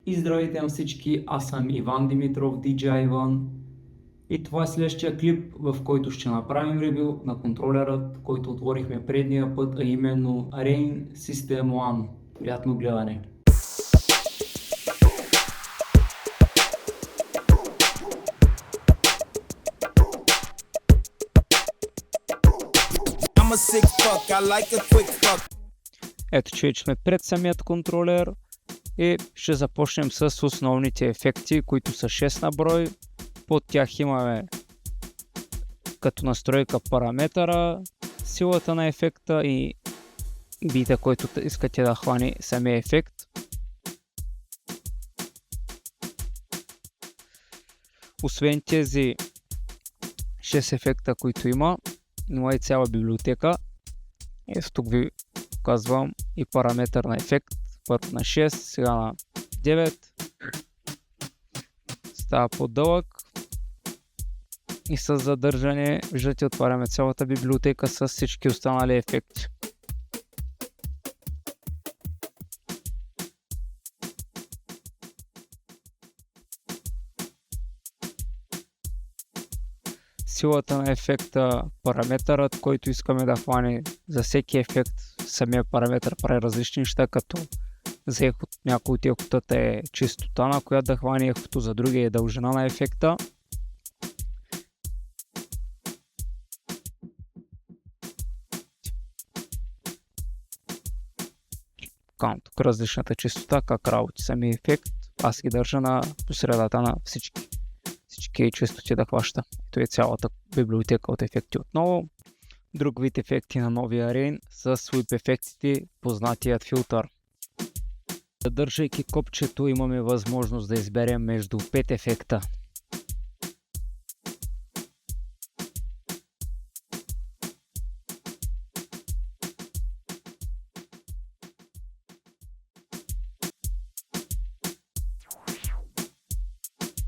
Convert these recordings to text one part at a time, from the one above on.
И здравейте на всички, аз съм Иван Димитров, DJ Иван. И това е следващия клип, в който ще направим ревю на контролерът, който отворихме предния път, а именно Rain System One. Приятно гледане! Ето, че сме пред самият контролер и ще започнем с основните ефекти, които са 6 на брой. Под тях имаме като настройка параметъра, силата на ефекта и бита, който искате да хване самия ефект. Освен тези 6 ефекта, които има и цяла библиотека. Ето тук ви показвам и параметър на ефект. Първо на 6, сега на 9. Става по-дълъг. И с задържане, виждате, отваряме цялата библиотека с всички останали ефекти. Силата на ефекта, параметърът, който искаме да хване за всеки ефект, самия параметър прави различни неща, като за ехото, някой от ехотата е чистота, на която да хване ехото, за другия е дължина на ефекта. Тук различната чистота, как работи самия ефект, аз ги държа на посредата на всички чистоти да хваща. Ето е цялата библиотека от ефекти отново. Друг вид ефекти на новия Rain са Sweep ефектите, познатият филтър. Задържайки копчето, имаме възможност да изберем между 5 ефекта.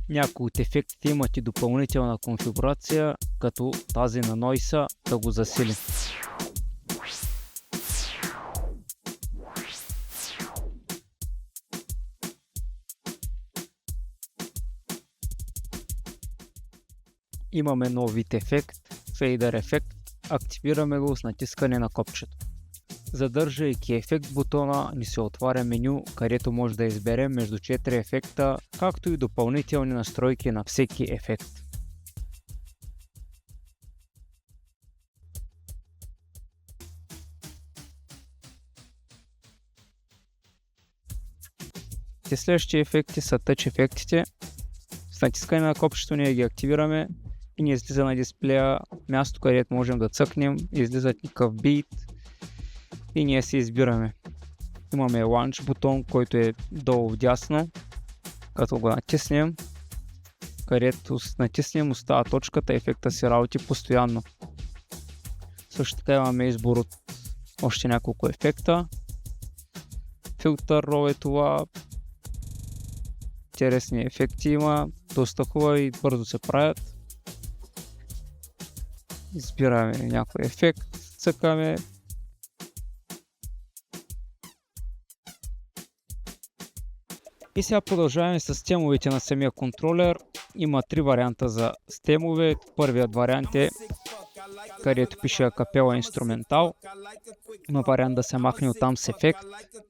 Някои от ефектите имат и допълнителна конфигурация, като тази на Noise да го засили. Имаме нов вид ефект, Fader ефект. Активираме го с натискане на копчето. Задържайки ефект бутона, ни се отваря меню, където може да изберем между 4 ефекта, както и допълнителни настройки на всеки ефект. Следващите ефекти са Touch ефектите. С натискане на копчето ние ги активираме и ни излиза на дисплея място, където можем да цъкнем, излизат никакъв бит и ние си избираме. Имаме Launch бутон, който е долу вдясно, като го натиснем, където натиснем остава точката, ефекта си работи постоянно. Също така имаме избор от още няколко ефекта. Филтър Row е това. Интересни ефекти има, доста хубави и бързо се правят. Избираме някой ефект, цъкаме. И сега продължаваме с стемовете на самия контролер. Има 3 варианта за стемове. Първият вариант е, където пише Acapella инструментал. Има вариант да се махне оттам с ефект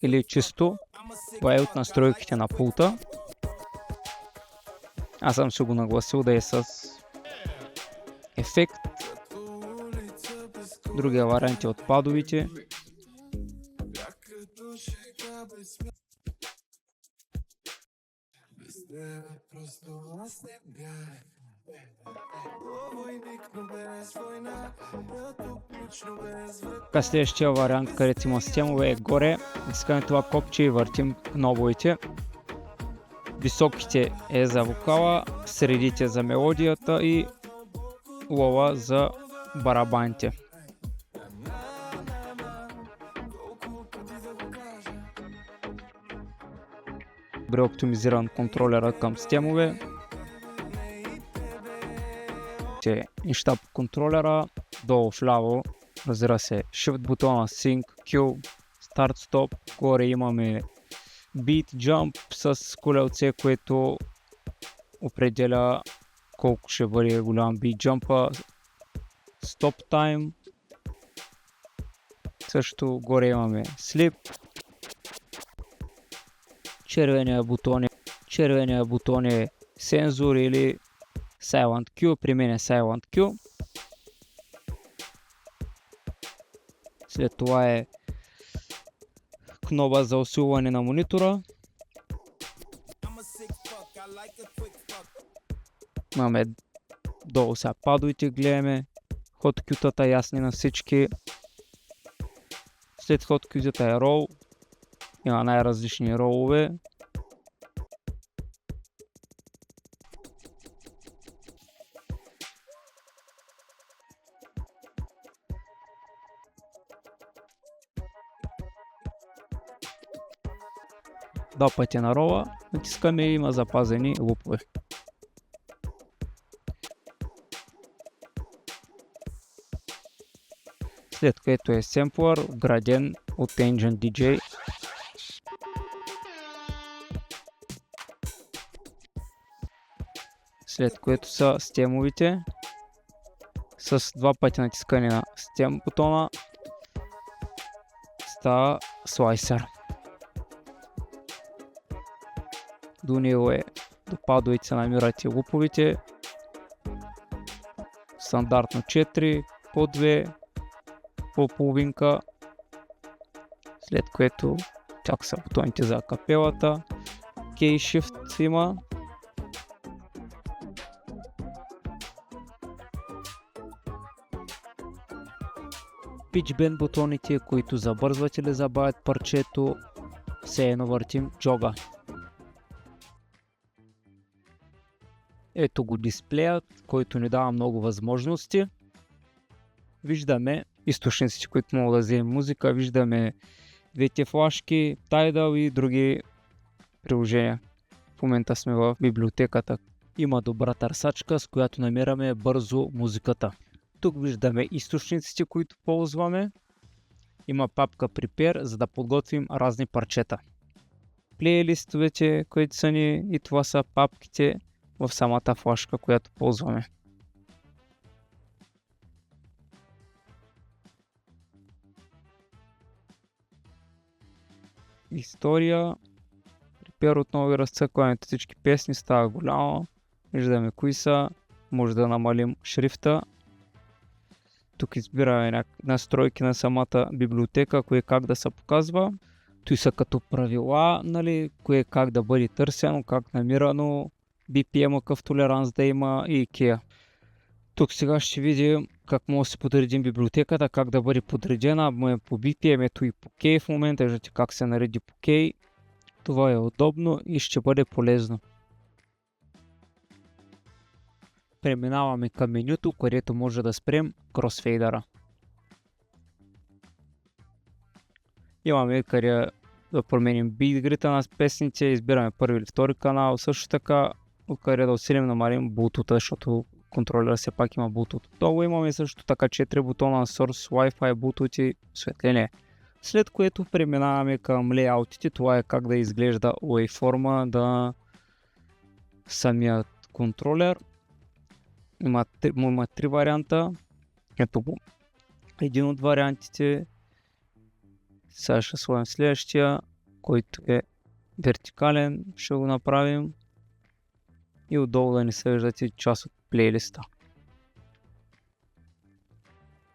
или чисто. Това е от настройките на пулта. Аз съм си го нагласил да е с ефект. Другия вариант е от падовите. Следващия вариант, където има стемове, е горе. Искаме това копче и въртим кноповете. Високите е за вокала, средите за мелодията и лова за барабаните. Добре оптимизиран контролера към стемове. Неща по контролера, долу вляво, разбира се, Shift бутона, Sync, Q, Start, Stop, горе имаме Beat Jump с колелце, което определя колко ще бъде голям Beat Jump. Stop Time. Също горе имаме Sleep. Червения бутон е сензор или Silent Q. При мен е Silent Q. След това е кноба за усилване на монитора. Имаме долу сега падовете, гледаме хоткютата ясни на всички. След хоткютата е рол. Има най-различни ролове. Два пъти на рола натискаме и има запазени лупове. След което е семплър, вграден от Engine DJ. След което са стемовите. С два пъти натискане на стем бутона става слайсър. До него е до падовете се намират и луповите. Стандартно 4, по 2, по половинка. След което чак са бутоните за капелата. K-Shift има. Pitch Bend бутоните, които забързват или забавят парчето. Все едно въртим джога. Ето го дисплеят, който ни дава много възможности. Виждаме източниците, които могат да вземем музика. Виждаме двете флашки, Tidal и други приложения. В момента сме в библиотеката. Има добра търсачка, с която намираме бързо музиката. Тук виждаме източниците, които ползваме. Има папка Prepare, за да подготвим разни парчета. Плейлистовете, които са ни, и това са папките в самата флашка, която ползваме. История. Prepare отново и разцъкването, всички песни става голямо. Виждаме кои са. Може да намалим шрифта. Тук избираме настройки на самата библиотека, кое как да се показва. Той са като правила, нали, кое как да бъде търсено, как намирано, BPM какъв толеранс да има и IKEA. Тук сега ще видим как може да си подредим библиотеката, как да бъде подредена. Му е по BPM, ето и по K в момента, виждате как се нареди по K. Това е удобно и ще бъде полезно. Преминаваме към менюто, където може да спрем кросфейдъра. Имаме къде да променим битгрита на песните, избираме първи или втори канал, също така къде да усилим намалим Bluetooth, защото контролера все пак има Bluetooth. Долу имаме също така 4 бутона Source, Wi-Fi, Bluetooth и осветление. След което преминаваме към лейаутите, това е как да изглежда waveforma да самият контролер. Има 3 варианта. Ето го. Един от вариантите. Сега ще сложим следващия, който е вертикален. Ще го направим. И отдолу да ни се виждате част от плейлиста.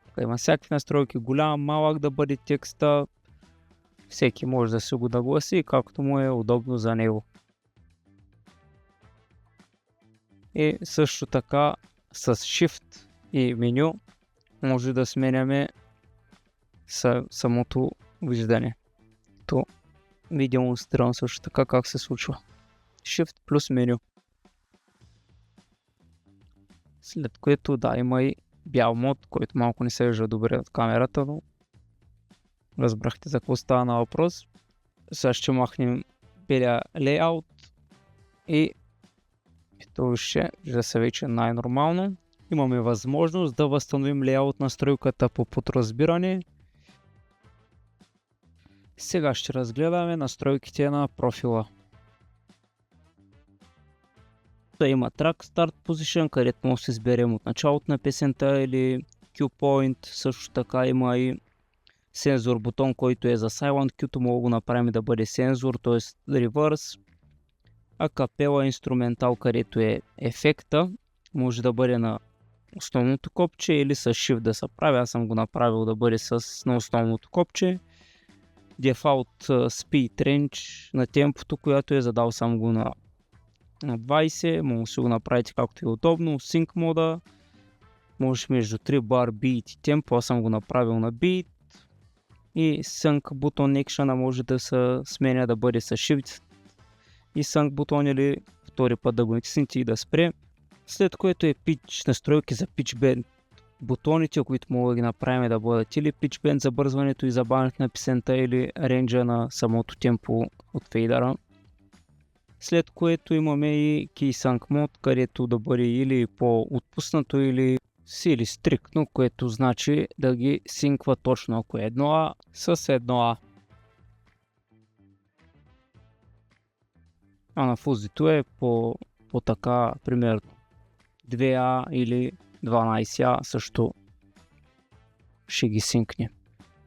Тук има всякакви настройки. Голям, малък да бъде текста. Всеки може да се го нагласи, както му е удобно за него. И също така с Shift и меню може да сменяме самото виждане. То ви демонстрирам също така как се случва. Shift плюс меню. След което да, има и бял мод, който малко не се вижда добре от камерата, но разбрахте за какво става на въпрос. Сега ще махнем белия лейаут и това ще вижда се вече най-нормално. Имаме възможност да възстановим лейаут настройката по подразбиране. Сега ще разгледаме настройките на профила. Има Track Start Position, където може да се изберем от началото на песента или Cue Point. Също така има и сензор бутон, който е за Silent Cue, мога го направим да бъде сензор, т.е. Reverse. Акапела инструментал, където е ефекта, може да бъде на основното копче или с Shift да се прави. Аз съм го направил да бъде на основното копче. Default Speed Range на темпото, която е задал съм го на 20, може да си го направите както е удобно. Sync мода, може между 3 бар beat и темпо, аз съм го направил на beat. И Sync бутон Action може да се сменя да бъде с Shift и Sync бутон или втори път да го натиснете и да спре. След което е Pitch, настройки за Pitch Bend бутоните, които мога да ги направим да бъдат или Pitch Bend за бързването и забавянето на песента или рейнджа на самото темпо от фейдъра. След което имаме и Key Sync Mode, където да бъде или по-отпуснато или сили стриктно, което значи да ги синква точно ако е 1А с 1А. А на фузито е по така, примерно 2А или 12А също ще ги синкне.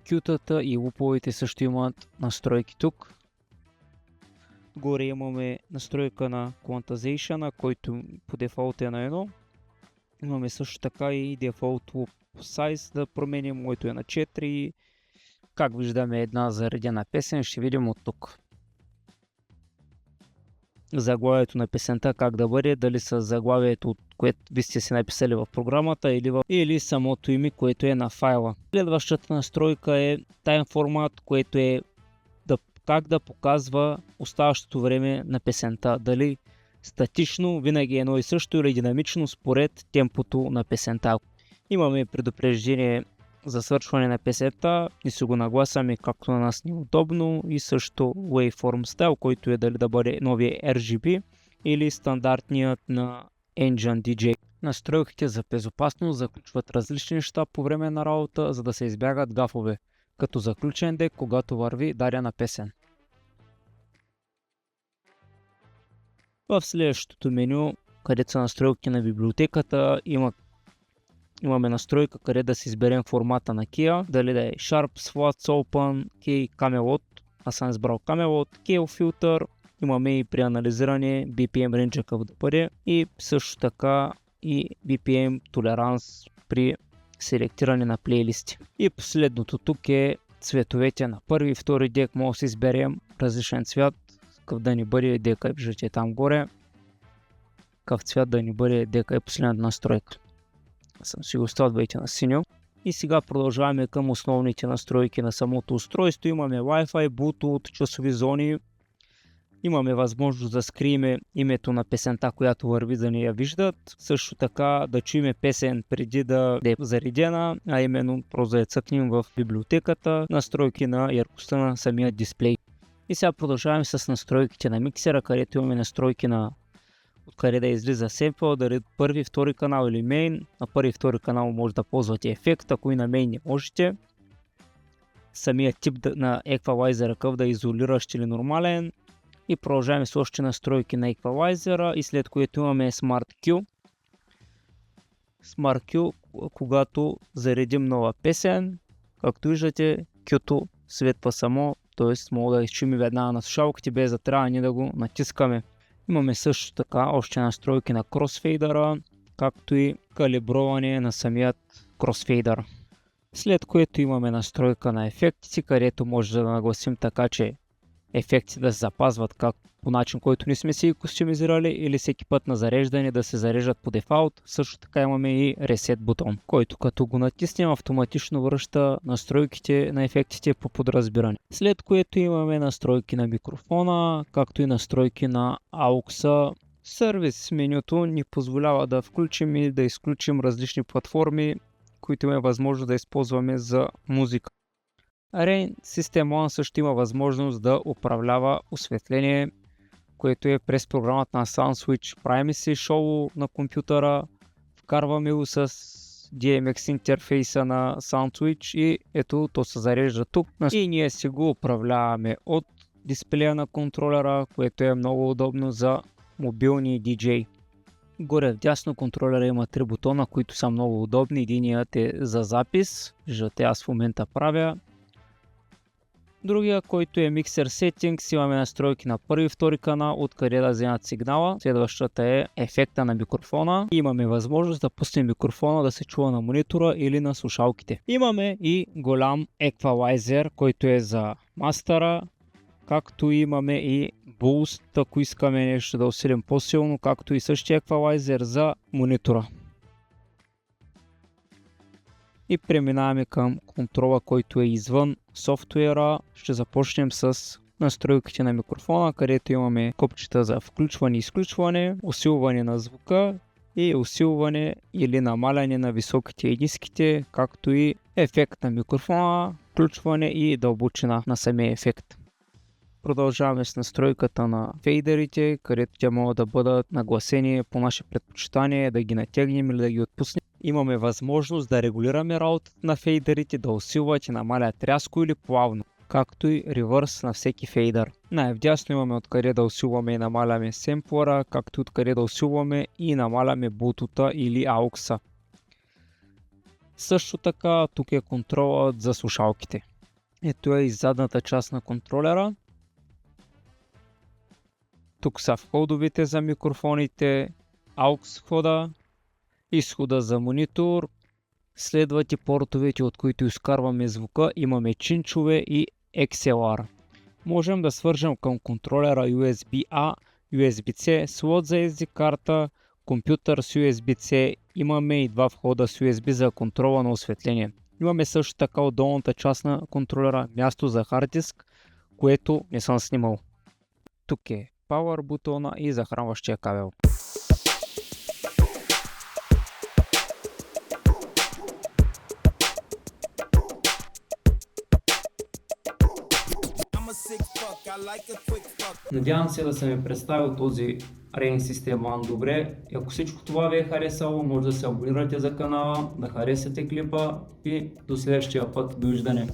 Кютата и луповете също имат настройки тук. Горе имаме настройка на Quantization, който по дефолт е на 1. Имаме също така и Default Loop Size да променим, моето е на 4. Как виждаме една заредена песен, ще видим от тук. Заглавието на песента как да бъде, дали с заглавието, което ви сте си написали в програмата или самото име, което е на файла. Следващата настройка е Time Format, което е как да показва оставащото време на песента. Дали статично, винаги едно и също или динамично според темпото на песента. Имаме предупреждение за свършване на песента и си го нагласяме както на нас ни е удобно и също Waveform Style, който е дали да бъде новия RGB или стандартният на Engine DJ. Настройките за безопасност заключват различни неща по време на работа, за да се избягат гафове, като заключен дек, когато върви дадена песен. В следващото меню, където са настройки на библиотеката, имаме настройка, къде да си изберем формата на keya, дали да е Sharp, Flat, Open, Key, Camelot. Аз съм избрал Camelot, Key Filter. Имаме и при анализиране BPM range какъв да бъде и също така и BPM толеранс при селектиране на плейлисти. И последното тук е цветовете на първи и втори дек. Може да си изберем различен цвят, какъв да ни бъде дека, виждате там горе, какъв цвят да ни бъде дека е последната настройка. Съм си го оставяйте на синьо. И сега продължаваме към основните настройки на самото устройство. Имаме Wi-Fi, Bluetooth, часови зони. Имаме възможност да скрием името на песента, която върви, да не я виждат. Също така да чуем песен преди да е заредена, а именно просто да я цъкнем в библиотеката. Настройки на яркостта на самия дисплей. И сега продължаваме с настройките на миксера, където имаме настройки на откъде да излиза семпъл, дали първи, втори канал или мейн. На първи и втори канал може да ползвате ефект, ако и на мейн не можете. Самия тип на еквалайзера, какъв да е изолиращ или нормален. И продължаваме с още настройки на еквалайзера и след което имаме Smart Q. Smart Q, когато заредим нова песен, както виждате, Q-то светва само, т.е. мога да изчуем веднага на слушалките, без да трябва ние да го натискаме. Имаме също така още настройки на кросфейдъра, както и калиброване на самият кросфейдър. След което имаме настройка на ефектите, където може да нагласим така, че ефектите да се запазват по начин, който не сме си костюмизирали или всеки път на зареждане да се зареждат по дефалт. Също така имаме и Reset бутон, който като го натиснем автоматично връща настройките на ефектите по подразбиране. След което имаме настройки на микрофона, както и настройки на AUX. Сервис менюто ни позволява да включим и да изключим различни платформи, които имаме възможност да използваме за музика. Rain System One също има възможност да управлява осветление, което е през програмата на SoundSwitch. Правим си шоу на компютъра, вкарваме го с DMX интерфейса на SoundSwitch и ето то се зарежда тук и ние си го управляваме от дисплея на контролера, което е много удобно за мобилни DJ. Горе вдясно контролера има 3 бутона, които са много удобни. Единият е за запис, жълте аз в момента правя. Другия, който е Mixer Settings, имаме настройки на първи и втори канал, откъде да вземат сигнала. Следващата е ефекта на микрофона. Имаме възможност да пуснем микрофона да се чува на монитора или на слушалките. Имаме и голям еквалайзер, който е за мастера, както имаме и Boost, ако искаме нещо да усилим по-силно, както и същия еквалайзер за монитора. И преминаваме към контрола, който е извън софтуера. Ще започнем с настройките на микрофона, където имаме копчета за включване и изключване, усилване на звука и усилване или намаляне на високите и ниските, както и ефект на микрофона, включване и дълбочина на самия ефект. Продължаваме с настройката на фейдерите, където те могат да бъдат нагласени по наше предпочитание, да ги натегнем или да ги отпуснем. Имаме възможност да регулираме работата на фейдерите, да усилват и намалят рязко или плавно, както и ревърс на всеки фейдър. Най-вдясно имаме откъде да усилваме и намаляме семплера, както и откъде да усилваме и намаляме блутута или аукса. Също така тук е контролът за слушалките. Ето е и задната част на контролера. Тук са входовете за микрофоните, AUX входа, изхода за монитор, следват и портовете, от които изкарваме звука, имаме чинчове и XLR. Можем да свържем към контролера USB-A, USB-C, слот за SD карта, компютър с USB-C, имаме и 2 входа с USB за контрола на осветление. Имаме също така от долната част на контролера място за хард диск, което не съм снимал. Тук е Power бутона и захранващия кабел. Надявам се да съм ви представил този Rain System One добре. И ако всичко това ви е харесало, може да се абонирате за канала, да харесате клипа и до следващия път. Довиждане!